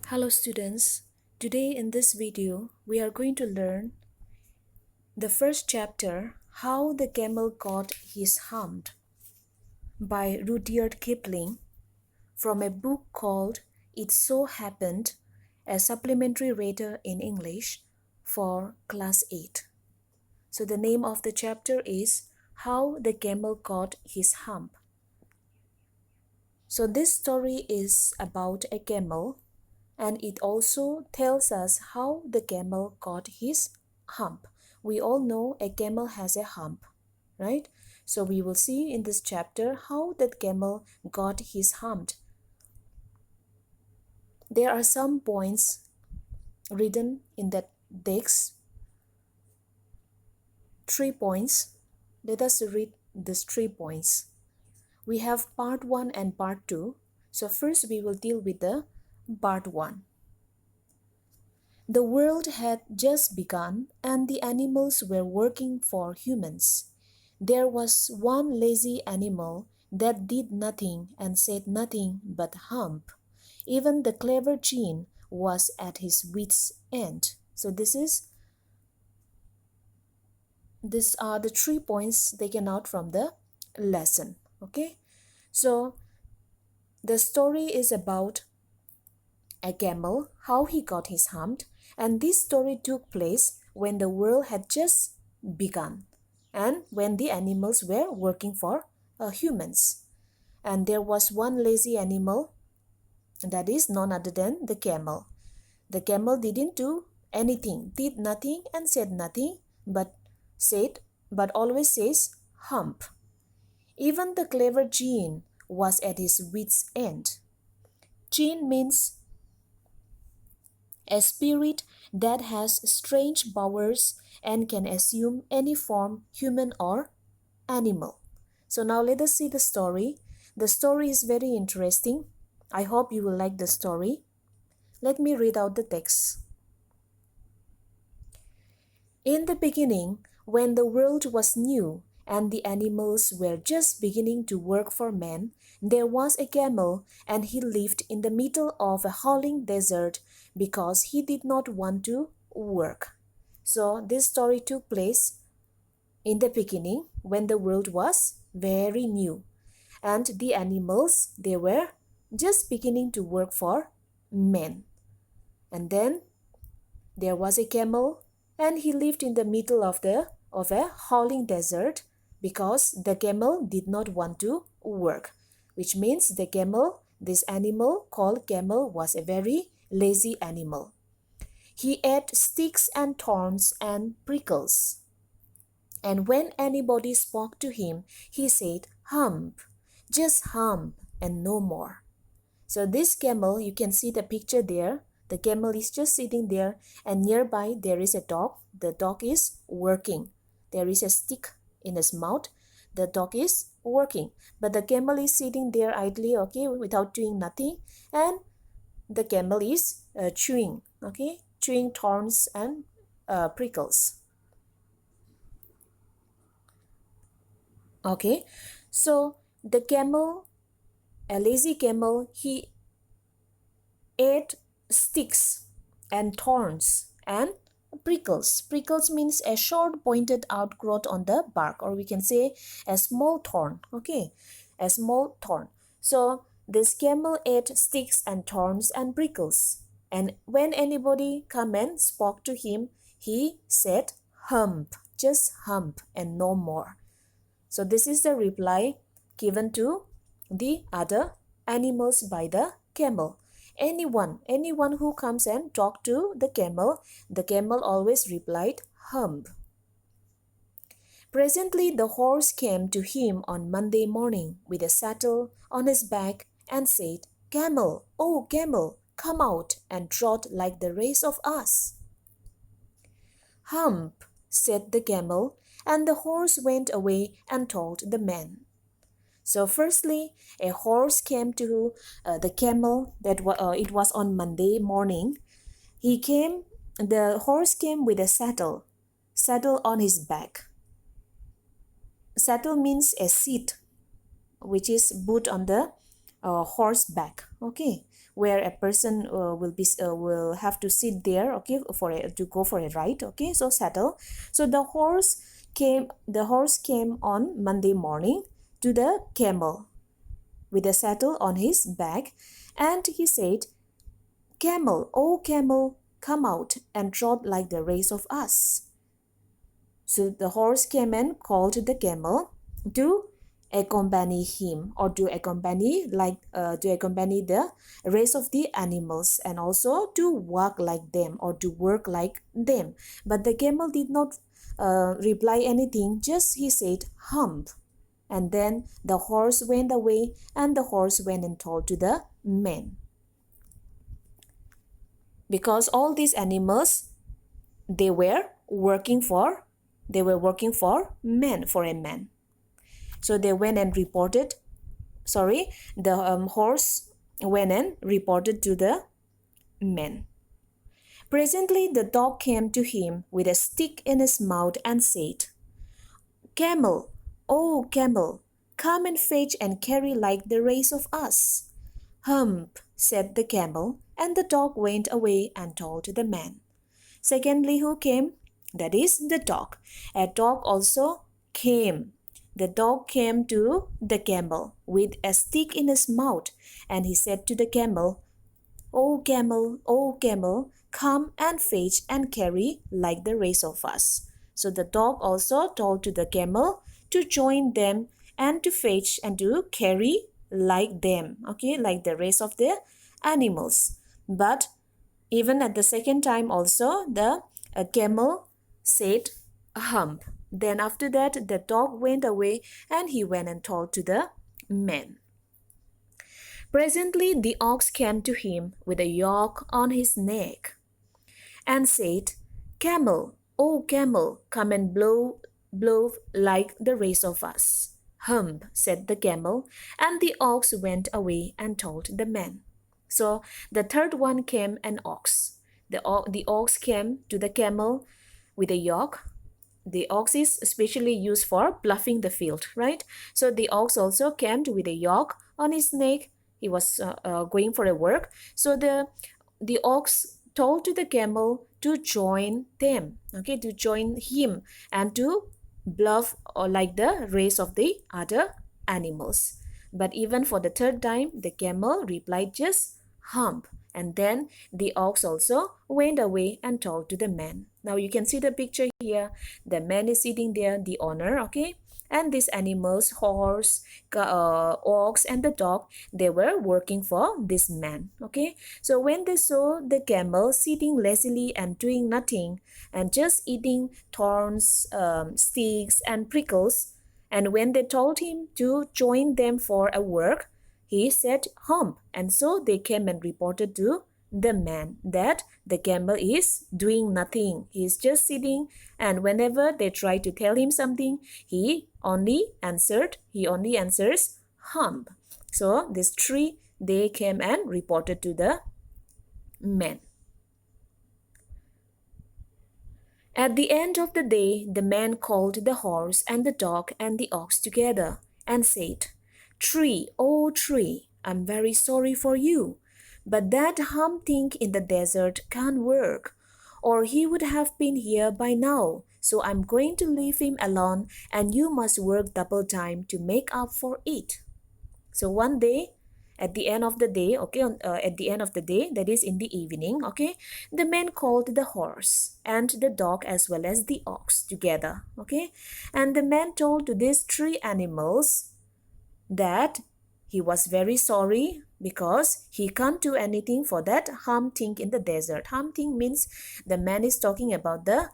Hello students, today in this video we are going to learn the first chapter, How the Camel Got His Hump by Rudyard Kipling from a book called It So Happened, a supplementary reader in English for class 8. So the name of the chapter is How the Camel Got His Hump. So this story is about a camel, and it also tells us how the camel got his hump. We all know a camel has a hump, right? So we will see in this chapter how that camel got his hump. There are some points written in that text. 3 points. Let us read these 3 points. We have part 1 and part 2. So first we will deal with the part 1. The world had just begun and the animals were working for humans. There was one lazy animal that did nothing and said nothing but hump. Even the clever Jean was at his wits' end. So these are the 3 points taken out from the lesson. Okay, so the story is about a camel, how he got his hump, and this story took place when the world had just begun and when the animals were working for humans. And there was one lazy animal, that is none other than the camel. The camel didn't do anything, did nothing and said nothing, but always says hump. Even the clever Jean was at his wits' end. Jean means a spirit that has strange powers and can assume any form, human or animal. So now let us see the story. The story is very interesting. I hope you will like the story. Let me read out the text. In the beginning, when the world was new and the animals were just beginning to work for man, there was a camel, and he lived in the middle of a howling desert because he did not want to work. So this story took place in the beginning when the world was very new and the animals, they were just beginning to work for men. And then there was a camel, and he lived in the middle of a howling desert because the camel did not want to work, which means the camel, this animal called camel, was a very lazy animal. He ate sticks and thorns and prickles. And when anybody spoke to him, he said, hump, just hump and no more. So this camel, you can see the picture there. The camel is just sitting there, and nearby there is a dog. The dog is working. There is a stick in his mouth. The dog is working. But the camel is sitting there idly, okay, without doing nothing. And the camel is chewing, okay, chewing thorns and prickles. Okay, so the camel, a lazy camel, he ate sticks and thorns and prickles. Prickles means a short pointed outgrowth on the bark, or we can say a small thorn. Okay, a small thorn. So this camel ate sticks and thorns and prickles. And when anybody come and spoke to him, he said hump, just hump and no more. So this is the reply given to the other animals by the camel. Anyone who comes and talk to the camel always replied hump. Presently the horse came to him on Monday morning with a saddle on his back and said, Camel, oh camel, come out and trot like the rest of us. Hump, said the camel, and the horse went away and told the man. So firstly, a horse came to the camel. It was on Monday morning. The horse came with a saddle on his back. Saddle means a seat which is put on the horse back, okay, where a person will have to sit there, okay, to go for a ride, okay. So saddle. So the horse came on Monday morning to the camel with a saddle on his back, and he said, "Camel, oh camel, come out and trot like the race of us." So the horse came and called the camel to accompany him, or to accompany the race of the animals, and also to walk like them or to work like them. But the camel did not reply anything, just he said hump. And then the horse went away, and the horse went and told to the men. Because all these animals, they were working for men, for a man. So they went and reported, the horse went and reported to the men. Presently the dog came to him with a stick in his mouth and said, "Camel, oh camel, come and fetch and carry like the race of us." "Hump," said the camel, and the dog went away and told the man. Secondly, who came? That is the dog. A dog also came. The dog came to the camel with a stick in his mouth, and he said to the camel, oh camel, come and fetch and carry like the rest of us." So the dog also told to the camel to join them and to fetch and to carry like them, okay, like the rest of the animals. But even at the second time also, the camel said hump. Then after that, the dog went away and he went and told to the men. Presently the ox came to him with a yoke on his neck and said, "Camel, oh camel, come and blow like the rest of us." "Hump," said the camel, and the ox went away and told the men. So the third one came, an ox. The ox came to the camel with a yoke. The ox is especially used for ploughing the field, right? So the ox also came with a yoke on his neck. He was going for a work. So the ox told to the camel to join them, okay, to join him and to plough like the rest of the other animals. But even for the third time, the camel replied just hump. And then the ox also went away and told to the man. Now you can see the picture here. The man is sitting there, the owner, okay? And these animals, horse, ox, and the dog, they were working for this man, okay? So when they saw the camel sitting lazily and doing nothing and just eating thorns, sticks, and prickles, and when they told him to join them for a work, he said hump. And so they came and reported to the man that the camel is doing nothing. He is just sitting, and whenever they try to tell him something, he only answers hump. So these three, they came and reported to the men. At the end of the day, the man called the horse and the dog and the ox together and said, "Tree, oh tree, I'm very sorry for you, but that hump thing in the desert can't work, or he would have been here by now. So I'm going to leave him alone, and you must work double time to make up for it." So one day, at the end of the day, okay, at the end of the day, that is in the evening, okay, the man called the horse and the dog as well as the ox together, okay, and the man told to these three animals that he was very sorry because he can't do anything for that hump thing in the desert. Hump thing means the man is talking about the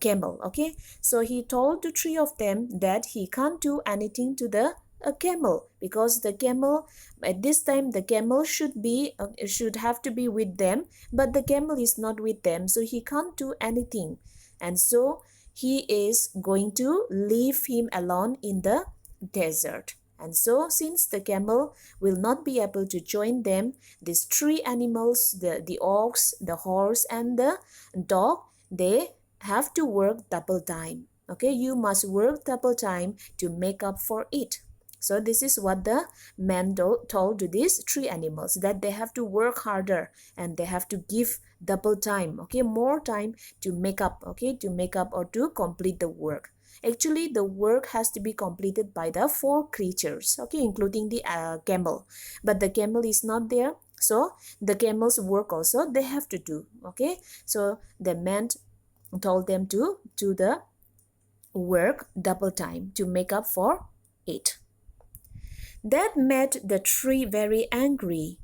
camel, okay. So he told the three of them that he can't do anything to the camel, because the camel, at this time the camel should have to be with them, but the camel is not with them, so he can't do anything, and so he is going to leave him alone in the desert. And so since the camel will not be able to join them, these three animals, the ox, the horse, and the dog, they have to work double time, okay. You must work double time to make up for it. So this is what the man told to these three animals, that they have to work harder and they have to give double time, okay, more time to make up, okay, to make up or to complete the work. Actually, the work has to be completed by the four creatures, okay, including the camel. But the camel is not there, so the camel's work also they have to do, okay. So the man told them to do the work double time to make up for it. That made the three very angry,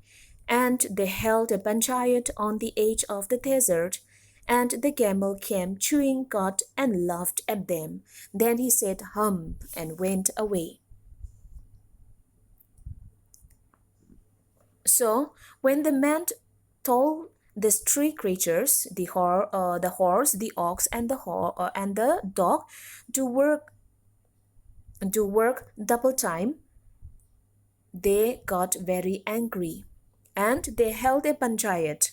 and they held a panchayat on the edge of the desert, and the camel came chewing cud and laughed at them. Then he said hump and went away. So when the man told these three creatures, the horse, the ox, and the dog, to work double time, they got very angry, and they held a panchayat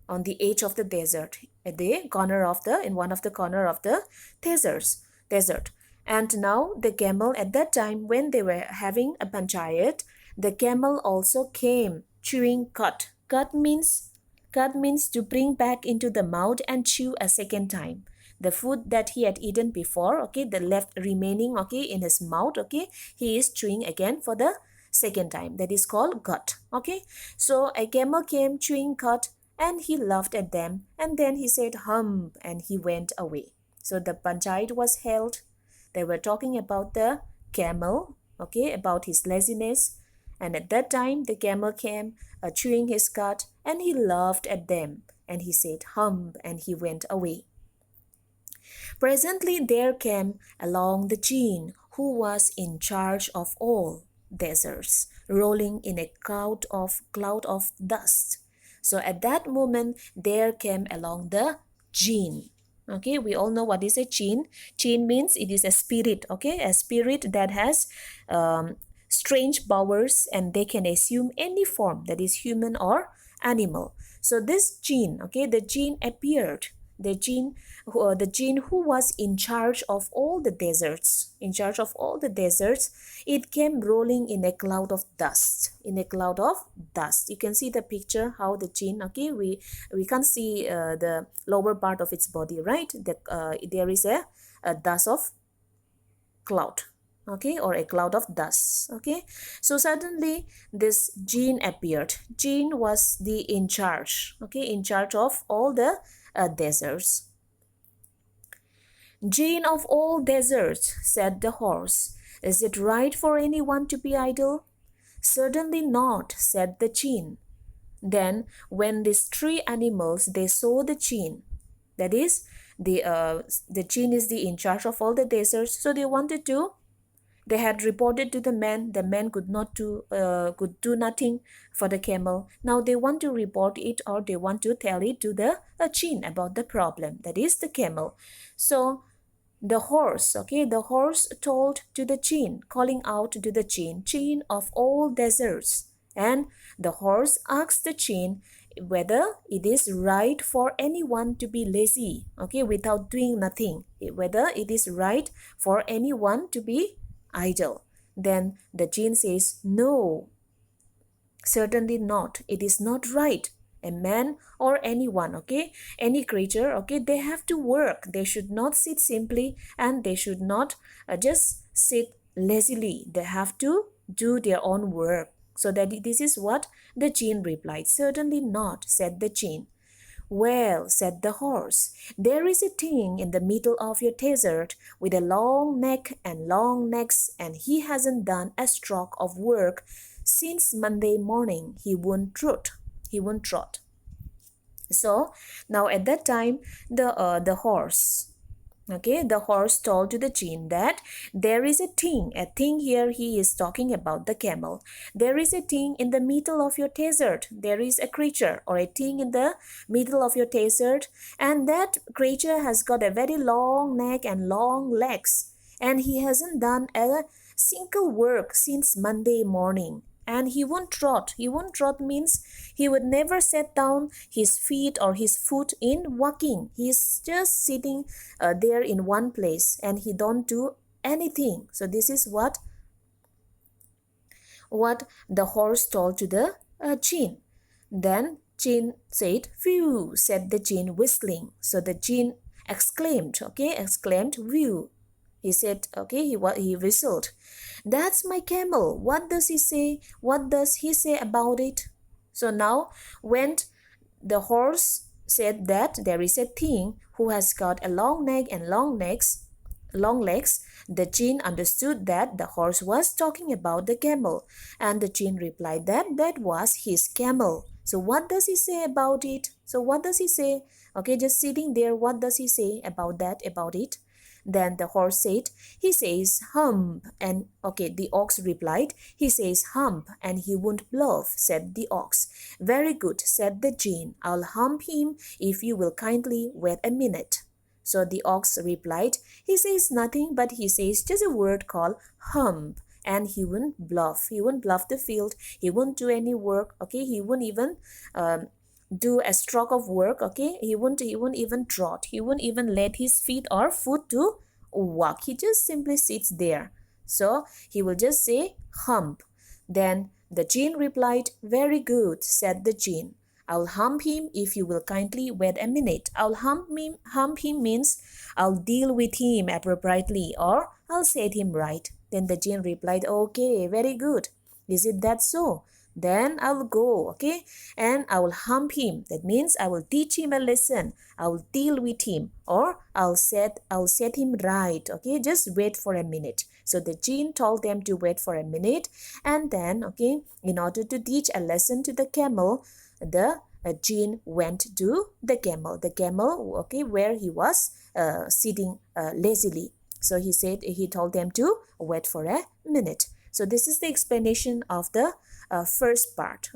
on the edge of the desert, at the corner of the in one of the corner of the desert. And now the camel, at that time when they were having a panchayat, the camel also came chewing cud. Cud means to bring back into the mouth and chew a second time. The food that he had eaten before, okay, the left remaining, okay, in his mouth, okay, he is chewing again for the second time. That is called cud, okay. So a camel came chewing cud, and he laughed at them, and then he said hump and he went away. So the panchayat was held. They were talking about the camel, okay, about his laziness, and at that time the camel came chewing his cud, and he laughed at them, and he said hump and he went away. Presently there came along the jinn, who was in charge of all deserts, rolling in a cloud of dust. So at that moment there came along the jinn. Okay, we all know what is a jinn. Jinn means it is a spirit, okay, a spirit that has strange powers, and they can assume any form, that is human or animal. So this jinn, okay, the jinn appeared. The jinn who was in charge of all the deserts, it came rolling in a cloud of dust. You can see the picture how the jinn, okay, we can't see the lower part of its body, right? There is a dust of cloud, okay, or a cloud of dust, okay. So suddenly this jinn appeared. Jinn was in charge, okay, in charge of all the deserts. Jinn of all deserts, said the horse, is it right for anyone to be idle? Certainly not, said the jinn. Then when these three animals, they saw the jinn, that is the jinn is in charge of all the deserts, so they had reported to the man could do nothing for the camel. Now they want to report it, or they want to tell it to the jinn about the problem, that is the camel. So the horse told to the jinn, calling out to the jinn of all deserts. And the horse asked the jinn whether it is right for anyone to be lazy, okay, without doing nothing, whether it is right for anyone to be idle. Then the jinn says, no, certainly not. It is not right. A man or anyone, okay, any creature, okay, they have to work. They should not sit simply, and they should not just sit lazily. They have to do their own work. So this is what the jinn replied. Certainly not, said the jinn. Well, said the horse, there is a thing in the middle of your desert with a long neck and long legs, and he hasn't done a stroke of work since Monday morning. He won't trot. So now at that time the horse, okay, the horse told to the jinn that there is a thing here. He is talking about the camel. There is a thing in the middle of your desert. There is a creature or a thing in the middle of your desert, and that creature has got a very long neck and long legs, and he hasn't done a single work since Monday morning. And he won't trot. Means he would never set down his feet or his foot in walking. He's just sitting there in one place, and he don't do anything. So this is what what the horse told to the jinn. Then jinn said, "Phew," said the jinn, whistling. So the jinn exclaimed, "Phew." He said, he whistled. "That's my camel. What does he say? What does he say about it?" So now, when the horse said that there is a thing who has got a long neck and long legs, the jinn understood that the horse was talking about the camel, and the jinn replied that that was his camel. So what does he say about it? So what does he say? Okay, just sitting there, what does he say about it? Then the horse said, "He says hump." And the ox replied, "He says hump and he won't bluff," said the ox. "Very good," said the jinn. "I'll hump him if you will kindly wait a minute." So the ox replied, "He says nothing, but he says just a word called hump. And he won't bluff. He won't bluff the field. He won't do any work. He won't even do a stroke of work. He won't even trot. He won't even let his feet or foot to walk. He just simply sits there. So he will just say hump." Then the jinn replied, "Very good," said the jinn. "I'll hump him if you will kindly wait a minute." I'll hump him means I'll deal with him appropriately, or I'll set him right. Then the jinn replied, "Okay, very good. Is it that so? Then I'll go, and I will hump him. That means I will teach him a lesson. I will deal with him, or I'll set him right. Just wait for a minute." So the jinn told them to wait for a minute, and then in order to teach a lesson to the camel, the jinn went to the camel. Where he was sitting lazily. So he told them to wait for a minute. So this is the explanation of the first part,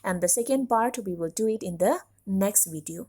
and the second part we will do it in the next video.